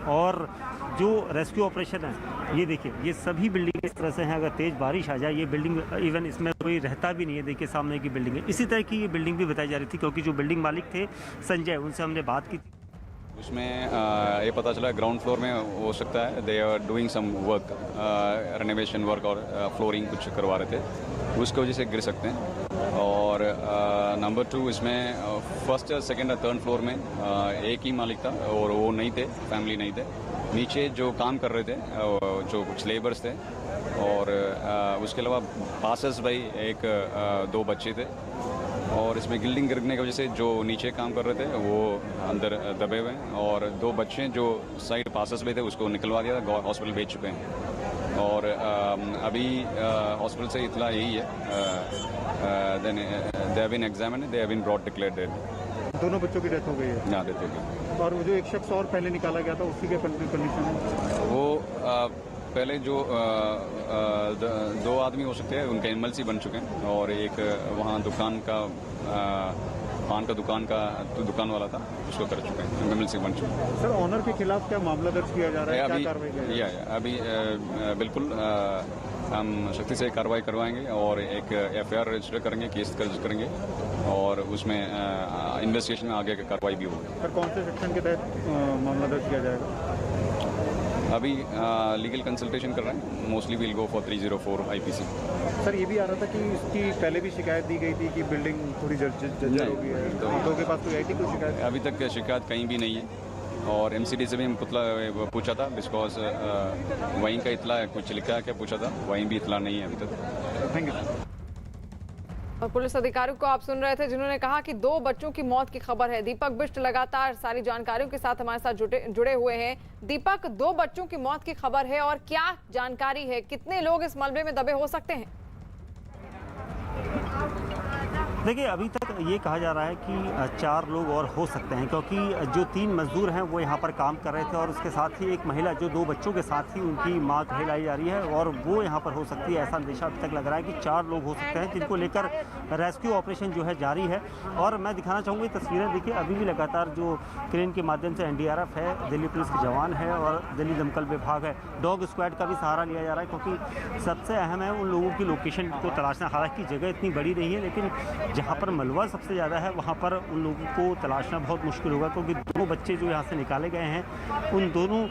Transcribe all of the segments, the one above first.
और जो rescue operation है ये देखिए, ये सभी बिल्डिंग इस तरह से हैं। अगर तेज़ बारिश आ जाए ये बिल्डिंग इवन इसमें कोई रहता भी नहीं है। देखिए सामने की बिल्डिंग है। इसी तरह की ये बिल्डिंग भी बताई जा रही थी, क्योंकि जो बिल्डिंग मालिक थे संजय, उनसे हमने बात की थी। उसमें ये पता चला ग्राउंड फ्लोर में हो सकता है they are doing some work, renovation work और फ्लोरिंग कुछ करवा रहे थे, उसकी वजह से गिर सकते हैं। और नंबर 2 इसमें फर्स्ट सेकंड और थर्ड फ्लोर में एक ही मालिक था और वो नहीं थे, फैमिली नहीं थे। नीचे जो काम कर रहे थे जो कुछ लेबर्स थे और उसके अलावा पासर्स भाई एक 2 बच्चे थे। और इसमें गिल्डिंग गिरने की वजह से जो नीचे काम कर रहे थे वो अंदर दबे हुए हैं और 2 बच्चे जो साइड पासर्स में थे उसको निकलवा दिया था, हॉस्पिटल भेज चुके हैं। और अभी हॉस्पिटल से इतला यही है, then they have been examined, they have been brought declared dead. दोनों बच्चों की डेथ हो गई है। यहाँ देते थे। और वो जो एक शख्स और पहले निकाला गया था उसकी क्या कंडीशन है? वो पहले जो 2 आदमी हो सकते हैं उनके एमएलसी बन चुके हैं और एक वहाँ दुकान का पान का दुकान वाला था उसको कर चुके हैं, एमएलसी बन चुके हैं। सर ऑनर के खिलाफ क्या मामला दर्ज किया जा रहा है? अभी क्या कार्रवाई की जा रही है? अभी बिल्कुल हम सख्ती से कार्रवाई करवाएंगे और एक एफआईआर रजिस्टर करेंगे, केस दर्ज करेंगे और उसमें इन्वेस्टिगेशन में आगे की कार्रवाई भी होगी। सर कौन से सेक्शन के तहत मामला दर्ज किया जाएगा? अभी लीगल कंसल्टेशन कर रहे हैं, mostly will go for 304 IPC. Sir ये भी आ रहा था कि इसकी पहले भी शिकायत दी गई थी कि बिल्डिंग थोड़ी जर्जर हो गई है, तो लोगों के पास कोई आई थी कोई शिकायत? अभी तक शिकायत कहीं भी नहीं है और एमसीडी से भी हम पूछा था, बिकॉज वहीं का इतला कुछ लिखा है क्या पूछा था, वहीं भी इतला नहीं है अभी तक। Thank you. और पुलिस अधिकारियों को आप सुन रहे थे जिन्होंने कहा कि 2 बच्चों की मौत की खबर है। दीपक बिष्ट लगातार सारी जानकारियों के साथ हमारे साथ जुड़े हुए हैं। दीपक, 2 बच्चों की मौत की खबर है और क्या जानकारी है, कितने लोग इस मलबे में दबे हो सकते हैं? देखिए अभी तक ये कहा जा रहा है कि 4 लोग और हो सकते हैं, क्योंकि जो 3 मजदूर हैं वो यहाँ पर काम कर रहे थे और उसके साथ ही एक महिला जो 2 बच्चों के साथ ही उनकी मां कहलाई जा रही है और वो यहाँ पर हो सकती है। ऐसा अंदेशा अभी तक लग रहा है कि 4 लोग हो सकते हैं, जिनको लेकर रेस्क्यू ऑपरेशन जो है जारी है। और मैं दिखाना चाहूँगी तस्वीरें। देखिए अभी भी लगातार जो क्रेन के माध्यम से एनडीआरएफ है, दिल्ली पुलिस के जवान है और दिल्ली दमकल विभाग है, डॉग स्क्वाड का भी सहारा लिया जा रहा है, क्योंकि सबसे अहम है उन लोगों की लोकेशन को तलाशना। हालांकि जगह इतनी बड़ी नहीं है, लेकिन जहाँ पर मलबा सबसे ज़्यादा है वहाँ पर उन लोगों को तलाशना बहुत मुश्किल होगा, क्योंकि 2 बच्चे जो यहाँ से निकाले गए हैं उन दोनों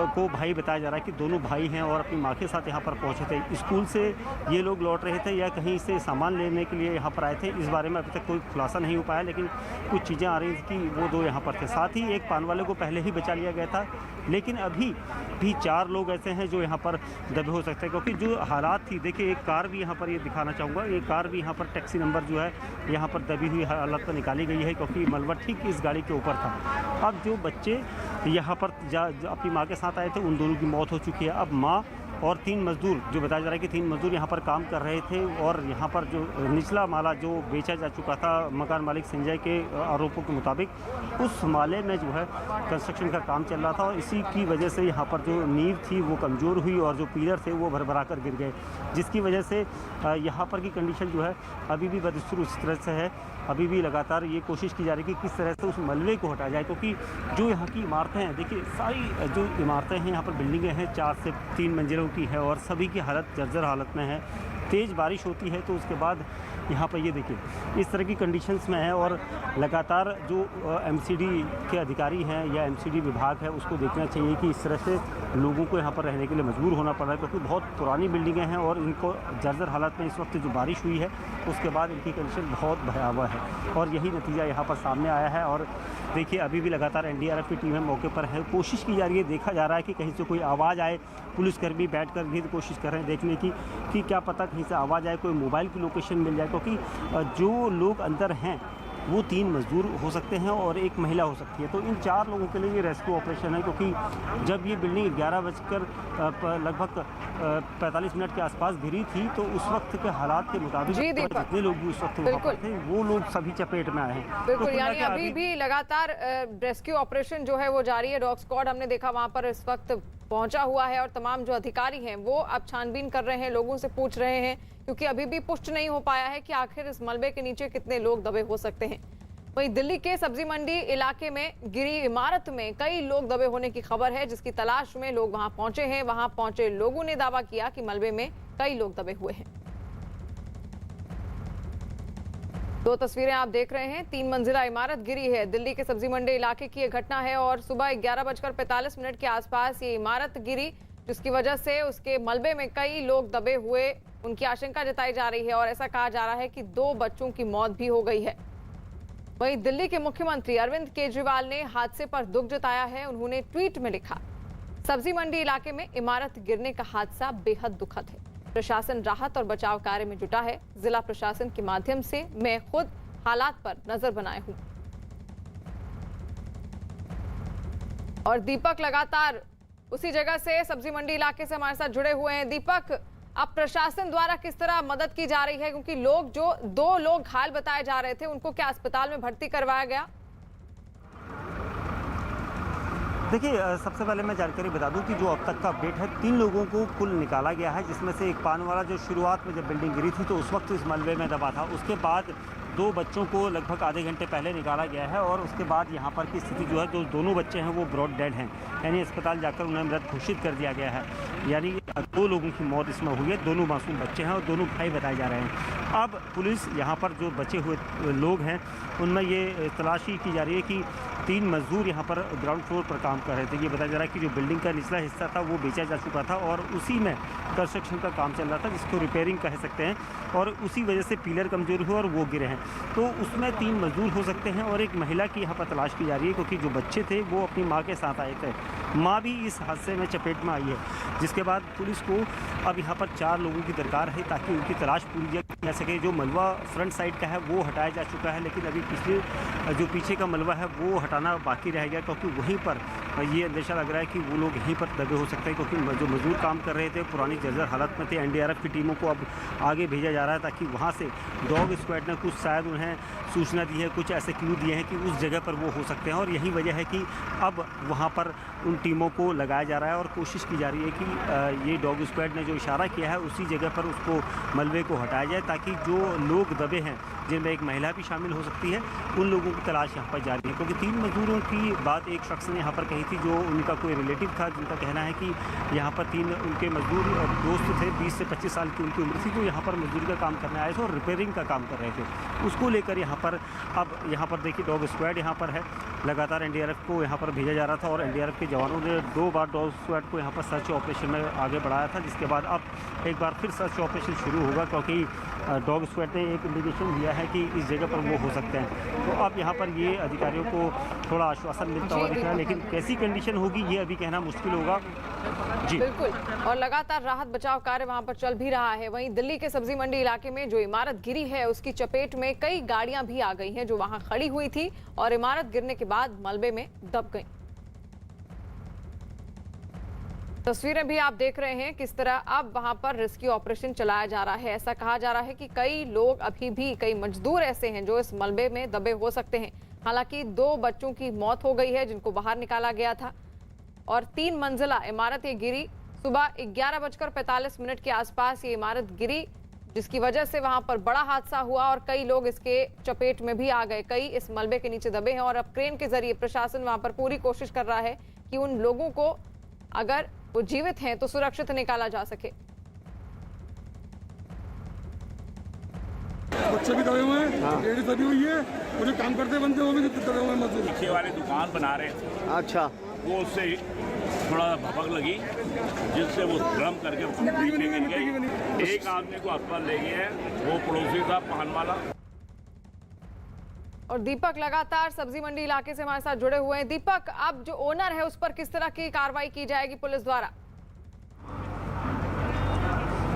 को भाई बताया जा रहा है कि दोनों भाई हैं और अपनी माँ के साथ यहाँ पर पहुँचे थे। स्कूल से ये लोग लौट रहे थे या कहीं से सामान लेने के लिए यहाँ पर आए थे, इस बारे में अभी तक कोई खुलासा नहीं हो पाया, लेकिन कुछ चीज़ें आ रही थी कि वो 2 यहाँ पर थे। साथ ही एक पान वाले को पहले ही बचा लिया गया था, लेकिन अभी भी 4 लोग ऐसे हैं जो यहाँ पर दबे हो सकते हैं, क्योंकि जो हालात थी। देखिए एक कार भी यहाँ पर ये दिखाना चाहूँगा, ये कार भी यहाँ पर टैक्सी नंबर जो है यहाँ पर दबी हुई हालत में निकाली गई है, क्योंकि मलबा ठीक इस गाड़ी के ऊपर था। अब जो बच्चे यहाँ पर अपनी माँ के साथ आए थे उन दोनों की मौत हो चुकी है। अब माँ और 3 मजदूर, जो बताया जा रहा है कि 3 मजदूर यहाँ पर काम कर रहे थे और यहाँ पर जो निचला माला जो बेचा जा चुका था मकान मालिक संजय के आरोपों के मुताबिक, उस माले में जो है कंस्ट्रक्शन का काम चल रहा था और इसी की वजह से यहाँ पर जो नींव थी वो कमज़ोर हुई और जो पिलर थे वो भरभरा कर गिर गए, जिसकी वजह से यहाँ पर की कंडीशन जो है अभी भी बदस्तूर उस तरह से है। अभी भी लगातार ये कोशिश की जा रही है कि किस तरह से उस मलबे को हटाया जाए, क्योंकि जो यहाँ की इमारतें हैं, देखिए सारी जो इमारतें हैं यहाँ पर बिल्डिंगें हैं 4 से 3 मंजिलों की है और सभी की हालत जर्जर हालत में है। तेज़ बारिश होती है तो उसके बाद यहाँ पर ये देखिए इस तरह की कंडीशंस में है और लगातार जो एमसीडी के अधिकारी हैं या एमसीडी विभाग है उसको देखना चाहिए कि इस तरह से लोगों को यहाँ पर रहने के लिए मजबूर होना पड़ रहा है, क्योंकि बहुत पुरानी बिल्डिंगें हैं और इनको जर्जर हालत में इस वक्त जो बारिश हुई है उसके बाद इनकी कंडीशन बहुत भयावह है और यही नतीजा यहाँ पर सामने आया है। और देखिए अभी भी लगातार एनडीआरएफ की टीमें मौके पर है, कोशिश की जा रही है, देखा जा रहा है कि कहीं से कोई आवाज़ आए। पुलिसकर्मी बैठ कर भी कोशिश कर रहे हैं देखने की कि क्या पता कहीं से आवाज़ आए, कोई मोबाइल की लोकेशन मिल जाए, क्योंकि जो लोग अंदर हैं वो 3 मजदूर हो सकते हैं और एक महिला हो सकती है। तो इन 4 लोगों के लिए ये रेस्क्यू ऑपरेशन है, क्योंकि जब ये बिल्डिंग 11 बजकर लगभग 45 मिनट के आसपास गिरी थी तो उस वक्त के हालात के मुताबिक जितने लोग भी उस वक्त वहाँ पर थे वो लोग सभी चपेट में आए हैं। बिल्कुल, यानी अभी भी लगातार रेस्क्यू ऑपरेशन जो है वो जारी है। डॉग स्क्वाड हमने देखा वहाँ पर इस वक्त पहुंचा हुआ है और तमाम जो अधिकारी हैं वो अब छानबीन कर रहे हैं, लोगों से पूछ रहे हैं, क्योंकि अभी भी पुष्ट नहीं हो पाया है कि आखिर इस मलबे के नीचे कितने लोग दबे हो सकते हैं। वहीं दिल्ली के सब्जी मंडी इलाके में गिरी इमारत में कई लोग दबे होने की खबर है, जिसकी तलाश में लोग वहां पहुंचे हैं। वहां पहुंचे लोगों ने दावा किया कि मलबे में कई लोग दबे हुए हैं। दो तस्वीरें आप देख रहे हैं। 3 मंजिला इमारत गिरी है। दिल्ली के सब्जी मंडी इलाके की यह घटना है और सुबह 11:45 के आसपास ये इमारत गिरी, जिसकी वजह से उसके मलबे में कई लोग दबे हुए उनकी आशंका जताई जा रही है और ऐसा कहा जा रहा है कि 2 बच्चों की मौत भी हो गई है। वहीं दिल्ली के मुख्यमंत्री अरविंद केजरीवाल ने हादसे पर दुख जताया है। उन्होंने ट्वीट में लिखा, सब्जी मंडी इलाके में इमारत गिरने का हादसा बेहद दुखद है। प्रशासन राहत और बचाव कार्य में जुटा है। जिला प्रशासन के माध्यम से मैं खुद हालात पर नजर बनाए हूं। और दीपक लगातार उसी जगह से सब्जी मंडी इलाके से हमारे साथ जुड़े हुए हैं। दीपक, अब प्रशासन द्वारा किस तरह मदद की जा रही है, क्योंकि लोग जो 2 लोग घायल बताए जा रहे थे उनको क्या अस्पताल में भर्ती करवाया गया? देखिए, सबसे पहले मैं जानकारी बता दूं कि जो अब तक का अपडेट है, 3 लोगों को कुल निकाला गया है, जिसमें से एक पान वाला जो शुरुआत में जब बिल्डिंग गिरी थी तो उस वक्त इस मलबे में दबा था। उसके बाद 2 बच्चों को लगभग आधे घंटे पहले निकाला गया है और उसके बाद यहाँ पर की स्थिति जो है, जो दोनों बच्चे हैं वो ब्रॉड डेड हैं, यानी अस्पताल जाकर उन्हें मृत घोषित कर दिया गया है। यानी 2 लोगों की मौत इसमें हुई है। दोनों मासूम बच्चे हैं और दोनों भाई बताए जा रहे हैं। अब पुलिस यहाँ पर जो बचे हुए लोग हैं उनमें ये तलाशी की जा रही है कि 3 मजदूर यहाँ पर ग्राउंड फ्लोर पर काम कर रहे थे। ये बताया जा रहा है कि जो बिल्डिंग का निचला हिस्सा था वो बेचा जा चुका था और उसी में कंस्ट्रक्शन का काम चल रहा था, जिसको रिपेयरिंग कह सकते हैं, और उसी वजह से पिलर कमजोर हुए और वो गिरे हैं। तो उसमें 3 मजदूर हो सकते हैं और एक महिला की यहाँ पर तलाश की जा रही है, क्योंकि जो बच्चे थे वो अपनी माँ के साथ आए थे। माँ भी इस हादसे में चपेट में आई है, जिसके बाद पुलिस को अब यहाँ पर 4 लोगों की दरकार है ताकि उनकी तलाश पूरी जा सके। जो मलबा फ्रंट साइड का है वो हटाया जा चुका है, लेकिन अभी जो पीछे का मलबा है वो हटाना बाकी रह गया, क्योंकि वहीं पर ये अंदेशा लग रहा है कि वो लोग यहीं पर दबे हो सकते हैं, क्योंकि जो मजदूर काम कर रहे थे पुरानी जर्जर हालत में थे। एनडीआरएफ की टीमों को अब आगे भेजा जा रहा है ताकि वहाँ से डॉग स्क्वाड ने कुछ शायद उन्हें सूचना दी है, कुछ ऐसे क्लू दिए हैं कि उस जगह पर वो हो सकते हैं, और यही वजह है कि अब वहाँ पर उन टीमों को लगाया जा रहा है और कोशिश की जा रही है कि ये डॉग स्क्वाड ने जो इशारा किया है उसी जगह पर उसको मलबे को हटाया जाए, ताकि जो लोग दबे हैं, जिनमें एक महिला भी शामिल हो सकती है, उन लोगों की तलाश यहाँ पर जारी है। क्योंकि 3 मजदूरों की बात एक शख्स ने यहाँ पर कही थी, जो उनका कोई रिलेटिव था, जिनका कहना है कि यहाँ पर 3 उनके मजदूर दोस्त थे, 20 से 25 साल की उनकी उम्र थी, जो यहाँ पर मजदूरी का काम करने आए थे और रिपेयरिंग का काम कर रहे थे। उसको लेकर यहाँ पर अब यहाँ पर देखिए डॉग स्क्वाड यहाँ पर है, लगातार एनडीआरएफ को यहाँ पर भेजा जा रहा था और एनडीआरएफ के जवानों ने 2 बार डॉग स्क्वाड को यहाँ पर सर्च ऑपरेशन में आगे बढ़ाया था, जिसके बाद अब एक बार फिर सर्च ऑपरेशन शुरू होगा, क्योंकि डॉग स्क्वाड ने एक इंडिकेशन दिया है कि इस जगह पर वो हो सकते हैं। तो अब यहाँ पर ये अधिकारियों को थोड़ा आश्वासन मिलता हुआ दिख रहा है, लेकिन कैसी कंडीशन होगी ये अभी कहना मुश्किल होगा। जी बिल्कुल, और लगातार राहत बचाव कार्य वहां पर चल भी रहा है। वहीं दिल्ली के सब्जी मंडी इलाके में जो इमारत गिरी है उसकी चपेट में कई गाड़ियां भी आ गई हैं जो वहां खड़ी हुई थी और इमारत गिरने के बाद मलबे में दब गई। तस्वीरें भी आप देख रहे हैं किस तरह अब वहां पर रेस्क्यू ऑपरेशन चलाया जा रहा है। ऐसा कहा जा रहा है कि कई लोग अभी भी, कई मजदूर ऐसे हैं जो इस मलबे में दबे हो सकते हैं। हालांकि 2 बच्चों की मौत हो गई है जिनको बाहर निकाला गया था और 3 मंजिला इमारत ये गिरी। सुबह 11:45 के आसपास ये इमारत गिरी, जिसकी वजह से वहां पर बड़ा हादसा हुआ और कई लोग इसके चपेट में भी आ गए। कई इस मलबे के नीचे दबे हैं और अब क्रेन के जरिए प्रशासन वहां पर पूरी कोशिश कर रहा है कि उन लोगों को, अगर वो जीवित हैं, तो सुरक्षित निकाला जा सके। बच्चे भी दबे हुए हैं, लेडी दबी हुई है, मुझे काम करते बनते वो भी दबे हुए हैं मजदूर। पीछे वाले दुकान बना रहे थे, अच्छा, वो उससे थोड़ा भपक लगी, जिससे वो ड्रम करके पीछे गिर गई। एक आदमी को अस्पताल ले गए हैं, वो पड़ोसी था पान वाला। और दीपक लगातार सब्जी मंडी इलाके से हमारे साथ जुड़े हुए हैं। दीपक, अब जो ओनर है उस पर किस तरह की कार्रवाई की जाएगी पुलिस द्वारा?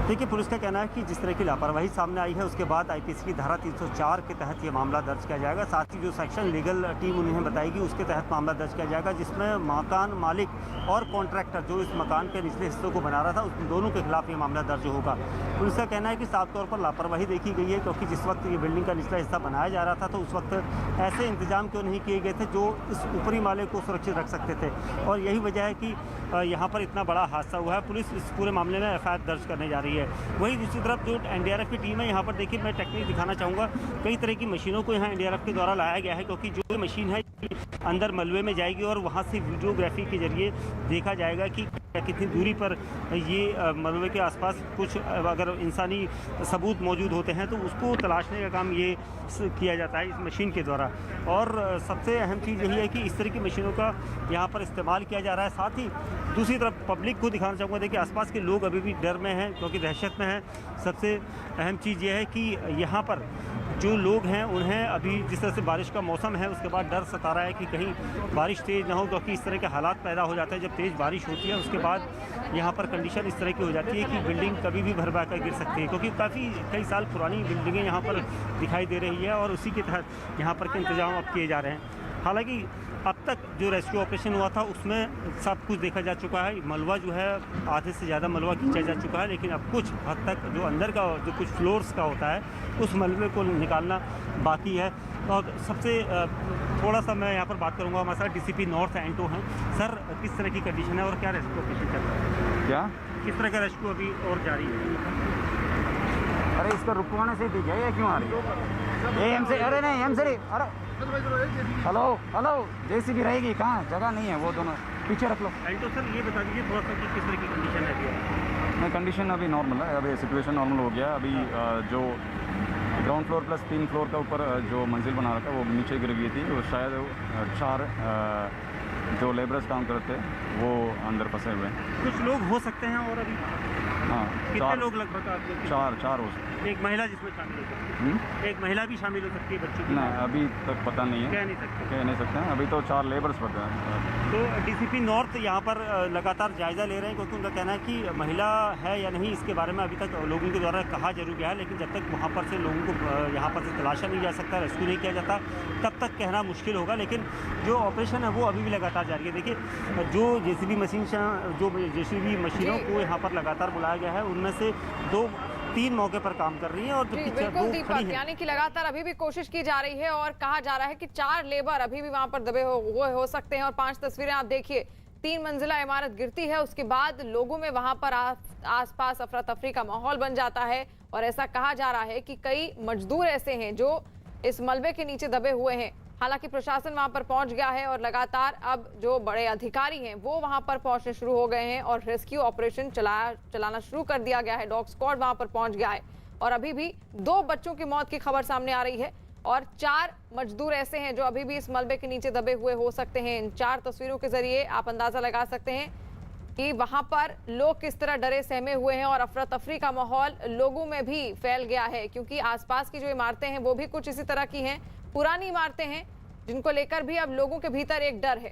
देखिए, पुलिस का कहना है कि जिस तरह की लापरवाही सामने आई है उसके बाद आईपीसी की धारा 304 के तहत ये मामला दर्ज किया जाएगा। साथ ही जो सेक्शन लीगल टीम उन्हें बताएगी उसके तहत मामला दर्ज किया जाएगा, जिसमें मकान मालिक और कॉन्ट्रैक्टर जो इस मकान के निचले हिस्सों को बना रहा था, उन दोनों के खिलाफ ये मामला दर्ज होगा। पुलिस का कहना है कि साफ तौर पर लापरवाही देखी गई है, क्योंकि जिस वक्त ये बिल्डिंग का निचला हिस्सा बनाया जा रहा था तो उस वक्त ऐसे इंतजाम क्यों नहीं किए गए थे जो इस ऊपरी माले को सुरक्षित रख सकते थे। और यही वजह है कि यहाँ पर इतना बड़ा हादसा हुआ है। पुलिस इस पूरे मामले में एफआईआर दर्ज करने जा रही है। वहीं दूसरी तरफ जो एनडीआरएफ की टीम है यहाँ पर देखिए, मैं टेक्निक दिखाना चाहूँगा, कई तरह की मशीनों को यहाँ एनडीआरएफ के द्वारा लाया गया है, क्योंकि जो मशीन है अंदर मलबे में जाएगी और वहाँ से वीडियोग्राफी के जरिए देखा जाएगा कि कितनी दूरी पर ये मलबे के आसपास कुछ अगर इंसानी सबूत मौजूद होते हैं तो उसको तलाशने का काम ये किया जाता है इस मशीन के द्वारा। और सबसे अहम चीज़ यही है कि इस तरह की मशीनों का यहाँ पर इस्तेमाल किया जा रहा है। साथ ही दूसरी तरफ पब्लिक को दिखाना चाहूँगा, देखिए आसपास के लोग अभी भी डर में हैं, क्योंकि दहशत में हैं। सबसे अहम चीज़ यह है कि यहाँ पर जो लोग हैं उन्हें अभी जिस तरह से बारिश का मौसम है उसके बाद डर सता रहा है कि कहीं बारिश तेज़ ना हो, क्योंकि इस तरह के हालात पैदा हो जाते हैं जब तेज़ बारिश होती है। उसके बाद यहाँ पर कंडीशन इस तरह की हो जाती है कि बिल्डिंग कभी भी भर कर गिर सकती है, क्योंकि कई साल पुरानी बिल्डिंगें यहाँ पर दिखाई दे रही है और उसी के तहत यहाँ पर के इंतजाम अब किए जा रहे हैं। हालांकि अब तक जो रेस्क्यू ऑपरेशन हुआ था उसमें सब कुछ देखा जा चुका है। मलबा जो है आधे से ज़्यादा मलबा खींचा जा चुका है, लेकिन अब कुछ हद तक जो अंदर का जो कुछ फ्लोर्स का होता है उस मलबे को निकालना बाकी है। और सबसे थोड़ा सा मैं यहाँ पर बात करूँगा, हमारे साथ डीसीपी नॉर्थ एंटो हैं। सर, किस तरह की कंडीशन है और क्या रेस्क्यू ऑपरेशन चल रहा है? क्या किस तरह का रेस्क्यू अभी और जारी है? अरे इसको रुकवाने से दी जाए, क्यों आ रही है? एम से, अरे नहीं एम से, अरे हेलो हेलो, जेसीबी रहेगी कहाँ, जगह नहीं है, वो दोनों पीछे रख लो। एंटो सर, ये बता दीजिए थोड़ा सा कि किस तरह की कंडीशन है अभी? नहीं, कंडीशन अभी नॉर्मल है, अभी सिचुएशन नॉर्मल हो गया। अभी जो ग्राउंड फ्लोर प्लस 3 फ्लोर का ऊपर जो मंजिल बना रखा है वो नीचे गिर गई थी। वो शायद 4 जो लेबरर्स काम करते हैं वो अंदर फंसे हुए हैं। कुछ लोग हो सकते हैं और अभी हाँ, कितने लोग लगभग आप लोग? 4 हो सकते हैं। एक महिला जिसमें शामिल हो सकती है, एक महिला भी शामिल हो सकती है बच्चों की? नहीं, अभी तक पता नहीं है, कह नहीं सकते हैं। अभी तो 4 लेबर्स पता है। तो डीसीपी नॉर्थ यहाँ पर लगातार जायज़ा ले रहे हैं, क्योंकि उनका कहना है कि महिला है या नहीं इसके बारे में अभी तक लोगों के द्वारा कहा जरूर गया है, लेकिन जब तक वहाँ पर से लोगों को यहाँ पर से तलाशा नहीं जा सकता, रेस्क्यू नहीं किया जाता, तब तक कहना मुश्किल होगा। लेकिन जो ऑपरेशन है वो अभी भी लगातार जारी है। देखिए, जो जेसीबी मशीनों को यहाँ पर लगातार बुलाया गया है, उनमें से 2-3 मौके पर काम कर रही हैं और जो पीछे बिल्कुल 2 दीपक, खड़ी हैं। यानी कि लगातार अभी भी कोशिश की जा रही है और कहा जा रहा है कि 4 लेबर अभी भी वहां पर दबे हुए हो सकते हैं। और 5 तस्वीरें आप देखिए, 3 मंजिला इमारत गिरती है, उसके बाद लोगों में वहां पर आसपास अफरा तफरी का माहौल बन जाता है। और ऐसा कहा जा रहा है कि कई मजदूर ऐसे हैं जो इस मलबे के नीचे दबे हुए हैं। हालांकि प्रशासन वहां पर पहुंच गया है और लगातार अब जो बड़े अधिकारी हैं वो वहां पर पहुंचने शुरू हो गए हैं और रेस्क्यू ऑपरेशन चलाना शुरू कर दिया गया है। डॉग स्क्वाड वहां पर पहुंच गया है और अभी भी 2 बच्चों की मौत की खबर सामने आ रही है और 4 मजदूर ऐसे हैं जो अभी भी इस मलबे के नीचे दबे हुए हो सकते हैं। इन 4 तस्वीरों के जरिए आप अंदाजा लगा सकते हैं कि वहां पर लोग किस तरह डरे सहमे हुए हैं और अफरा तफरी का माहौल लोगों में भी फैल गया है, क्योंकि आसपास की जो इमारतें हैं वो भी कुछ इसी तरह की हैं, पुरानी इमारतें हैं जिनको लेकर भी अब लोगों के भीतर एक डर है।